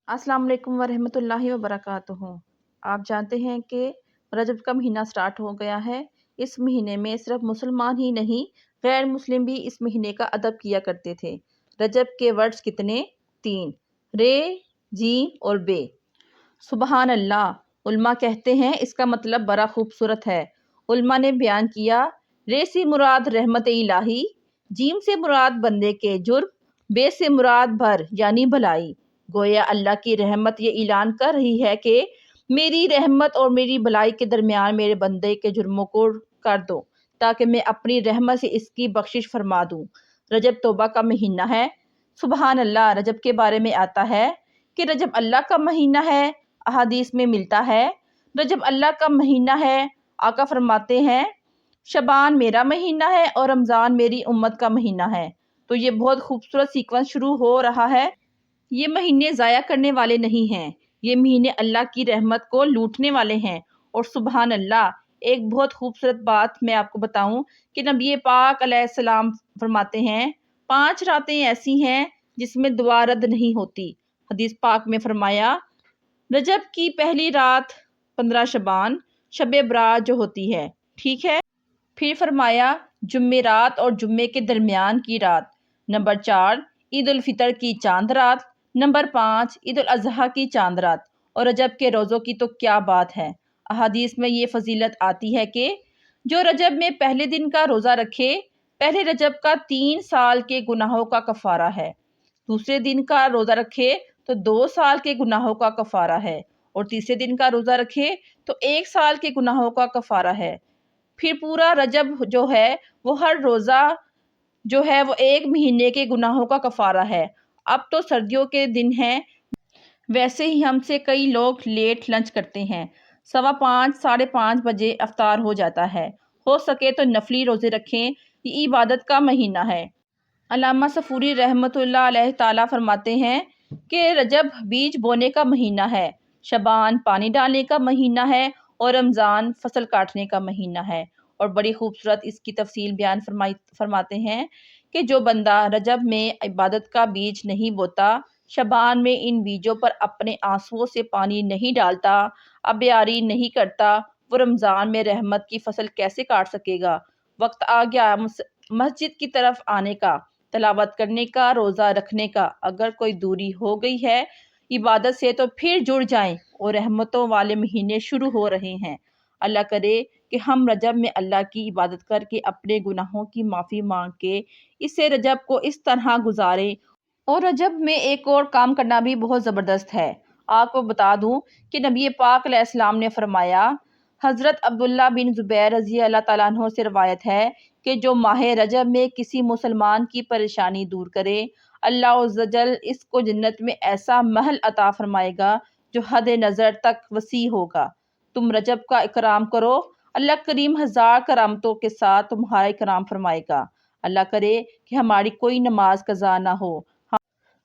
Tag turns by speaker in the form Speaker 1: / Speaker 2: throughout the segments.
Speaker 1: अस्सलाम वालेकुम वरहमतुल्लाहि वबरकातुहू। आप जानते हैं कि रजब का महीना स्टार्ट हो गया है। इस महीने में सिर्फ मुसलमान ही नहीं, गैर मुस्लिम भी इस महीने का अदब किया करते थे। रजब के वर्ड्स कितने? 3, रे, जीम और बे। सुबहान अल्लाह। उल्मा कहते हैं इसका मतलब बड़ा खूबसूरत है। उल्मा ने बयान किया, रे से मुराद रहमत इलाही, जीम से मुराद बंदे के जुर्म, बे से मुराद भर यानी भलाई। गोया अल्लाह की रहमत ये ऐलान कर रही है कि मेरी रहमत और मेरी भलाई के दरमियान मेरे बंदे के जुर्मों को कर दो, ताकि मैं अपनी रहमत से इसकी बख्शिश फरमा दूं। रजब तौबा का महीना है। सुबहान अल्लाह। रजब के बारे में आता है कि रजब अल्लाह का महीना है। अहादीस में मिलता है रजब अल्लाह का महीना है। आका फरमाते हैं शबान मेरा महीना है और रमज़ान मेरी उम्मत का महीना है। तो ये बहुत खूबसूरत सीक्वेंस शुरू हो रहा है। ये महीने ज़ाया करने वाले नहीं हैं, ये महीने अल्लाह की रहमत को लूटने वाले हैं। और सुबहान अल्लाह, एक बहुत खूबसूरत बात मैं आपको बताऊं कि नबी पाक अलैहिस्सलाम फरमाते हैं 5 रातें ऐसी हैं जिसमें दुआ रद्द नहीं होती। हदीस पाक में फरमाया रजब की पहली रात 15 शबान शब बरात जो होती है, ठीक है। फिर फरमाया जुम्मे रात और जुम्मे के दरमियान की रात। नंबर 4 ईद उल फितर की चांद रात। नंबर 5 ईद उल अजहा की चांद रात। और रजब के रोज़ों की तो क्या बात है। अहादीस में ये फजीलत आती है कि जो रजब में पहले दिन का रोज़ा रखे, पहले रजब का 3 साल के गुनाहों का कफ़ारा है। दूसरे दिन का रोज़ा रखे तो 2 साल के गुनाहों का कफ़ारा है। और तीसरे दिन का रोज़ा रखे तो 1 साल के गुनाहों का कफ़ारा है। फिर पूरा रजब जो है वो हर रोज़ा जो है वो 1 महीने के गुनाहों का कफ़ारा है। अब तो सर्दियों के दिन हैं, वैसे ही हमसे कई लोग लेट लंच करते हैं। 5:15 साढ़े 5 बजे अफ्तार हो जाता है। हो सके तो नफली रोज़े रखें, ये इबादत का महीना है। अल्लामा सफूरी रहमतुल्लाह अलैह ताला फरमाते हैं कि रजब बीज बोने का महीना है, शबान पानी डालने का महीना है और रमज़ान फसल काटने का महीना है। और बड़ी खूबसूरत इसकी तफसील बयान फरमाते हैं कि जो बंदा रजब में इबादत का बीज नहीं बोता, शबान में इन बीजों पर अपने आंसुओं से पानी नहीं डालता, अब्यारी नहीं करता, वो रमज़ान में रहमत की फसल कैसे काट सकेगा। वक्त आ गया मस्जिद की तरफ आने का, तिलावत करने का, रोज़ा रखने का। अगर कोई दूरी हो गई है इबादत से तो फिर जुड़ जाएं और रहमतों वाले महीने शुरू हो रहे हैं। अल्लाह करे कि हम रजब में अल्लाह की इबादत करके अपने गुनाहों की माफ़ी मांग के इसे रजब को इस तरह गुजारें। और रजब में एक और काम करना भी बहुत ज़बरदस्त है। आपको बता दूं कि नबी पाक अलैहिस्सलाम ने फरमाया, हज़रत अब्दुल्ला बिन ज़ुबैर रज़ी अल्लाह ताला अन्हो से रवायत है कि जो माह रजब में किसी मुसलमान की परेशानी दूर करे, अल्लाह अज़्ज़ वजल इसको जन्नत में ऐसा महल अता फरमाएगा जो हद नज़र तक वसी होगा। तुम रजब का इकराम करो, अल्लाह करीम 1000 करामतों के साथ तुम्हारा इकराम फरमाएगा। अल्लाह करे कि हमारी कोई नमाज कज़ा ना हो,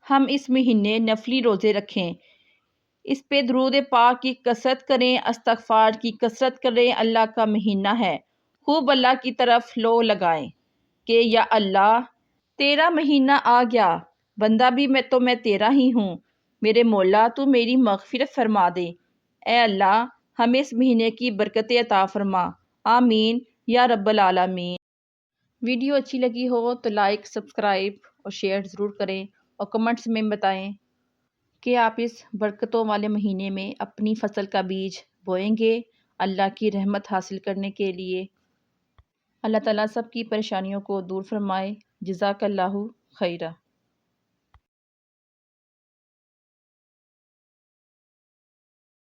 Speaker 1: हम इस महीने नफली रोज़े रखें, इस पे दुरूद पाक की कसरत करें, इस्तग़फ़ार की कसरत करें। अल्लाह का महीना है, खूब अल्लाह की तरफ लो लगाएं कि या अल्लाह तेरा महीना आ गया, बंदा भी मैं तेरा ही हूँ, मेरे मौला तू मेरी मग़फ़िरत फरमा दे। ए अल्लाह हमें इस महीने की बरकतें अता फरमा, आमीन या रब्बल आलमीन। वीडियो अच्छी लगी हो तो लाइक, सब्सक्राइब और शेयर ज़रूर करें और कमेंट्स में बताएं कि आप इस बरकतों वाले महीने में अपनी फसल का बीज बोएंगे अल्लाह की रहमत हासिल करने के लिए। अल्लाह ताला सब की परेशानियों को दूर फरमाए। जज़ाकल्लाहु खैरा।